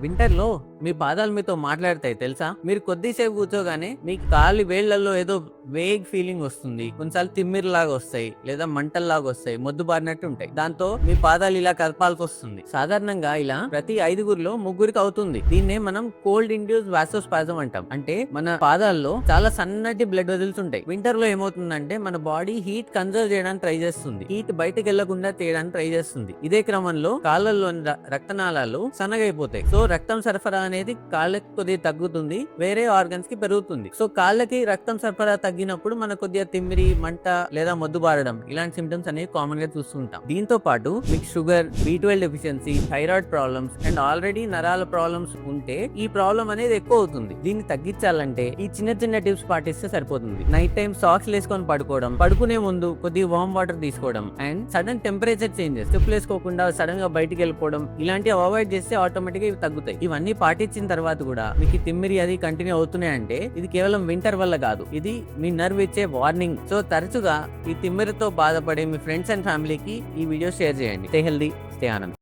Winter లో మీ పాదాలు మీతో మాట్లాడతాయి తెలుసా. మీరు కొద్దిసేపు కూర్చోగానే మీ కాలి వేళ్లలో ఏదో వేగ్ ఫీలింగ్ వస్తుంది. కొన్నిసార్లు తిమ్మిరిలాగా వస్తాయి లేదా మంటల్లాగా వస్తాయి, మొద్దు బారినట్టు ఉంటాయి. దాంతో మీ పాదాలు ఇలా కదపాల్సి వస్తుంది. సాధారణంగా ఇలా ప్రతి 5గురిలో 3గురికి అవుతుంది. దీన్నే మనం కోల్డ్ ఇండ్యూస్ వాసోస్పాజం అంటాం. అంటే మన పాదాల్లో చాలా సన్నటి బ్లడ్ వెజల్స్ ఉంటాయి. వింటర్ లో ఏమవుతుందంటే మన బాడీ హీట్ కన్జర్వ్ చేయడానికి ట్రై చేస్తుంది, హీట్ బయటకు వెళ్లకుండా చేయడానికి ట్రై చేస్తుంది. ఇదే క్రమంలో కాళ్ళల్లోని రక్తనాళాలు సన్నగైపోతాయి. సో రక్తం సరఫరా అనేది కాళ్ళకి కొద్దిగా తగ్గుతుంది, వేరే ఆర్గన్స్ కి పెరుగుతుంది. సో కాళ్ళకి రక్తం సరఫరా తగ్గినప్పుడు మనకు కొద్దిగా తిమ్మిరి, మంట లేదా మొద్దు బారడం ఇలాంటి సిమ్టమ్స్ అనేవి కామన్ గా చూస్తుంటాం. దీంతో పాటు మీకు sugar, B12 deficiency, thyroid problems and already నరాల ప్రాబ్లమ్స్ ఉంటే ఈ ప్రాబ్లం అనేది ఎక్కువ అవుతుంది. దీన్ని తగ్గించాలంటే ఈ చిన్న చిన్న టిప్స్ పాటిస్తే సరిపోతుంది. నైట్ టైం సాక్స్ వేసుకొని పడుకోవడం, పడుకునే ముందు కొద్దిగా వార్మ్ వాటర్ తీసుకోవడం అండ్ సడన్ టెంపరేచర్ చేంజెస్, చెప్పులు వేసుకోకుండా సడన్ గా బయటికి వెళ్ళిపోవడం ఇలాంటివి అవాయిడ్ చేస్తే ఆటోమేటిక్ గా ఇవి తగ్గుతాయి. ఇవన్నీ పాటించిన తర్వాత కూడా మీకు తిమ్మిరి అది కంటిన్యూ అవుతున్నాయంటే ఇది కేవలం వింటర్ వల్ల కాదు, ఇది మీ నర్వ్ ఇచ్చే వార్నింగ్. సో తరచుగా ఈ తిమ్మిరితో బాధపడే మీ ఫ్రెండ్స్ అండ్ ఫ్యామిలీకి ఈ వీడియో షేర్ చేయండి. Stay healthy, stay Anand.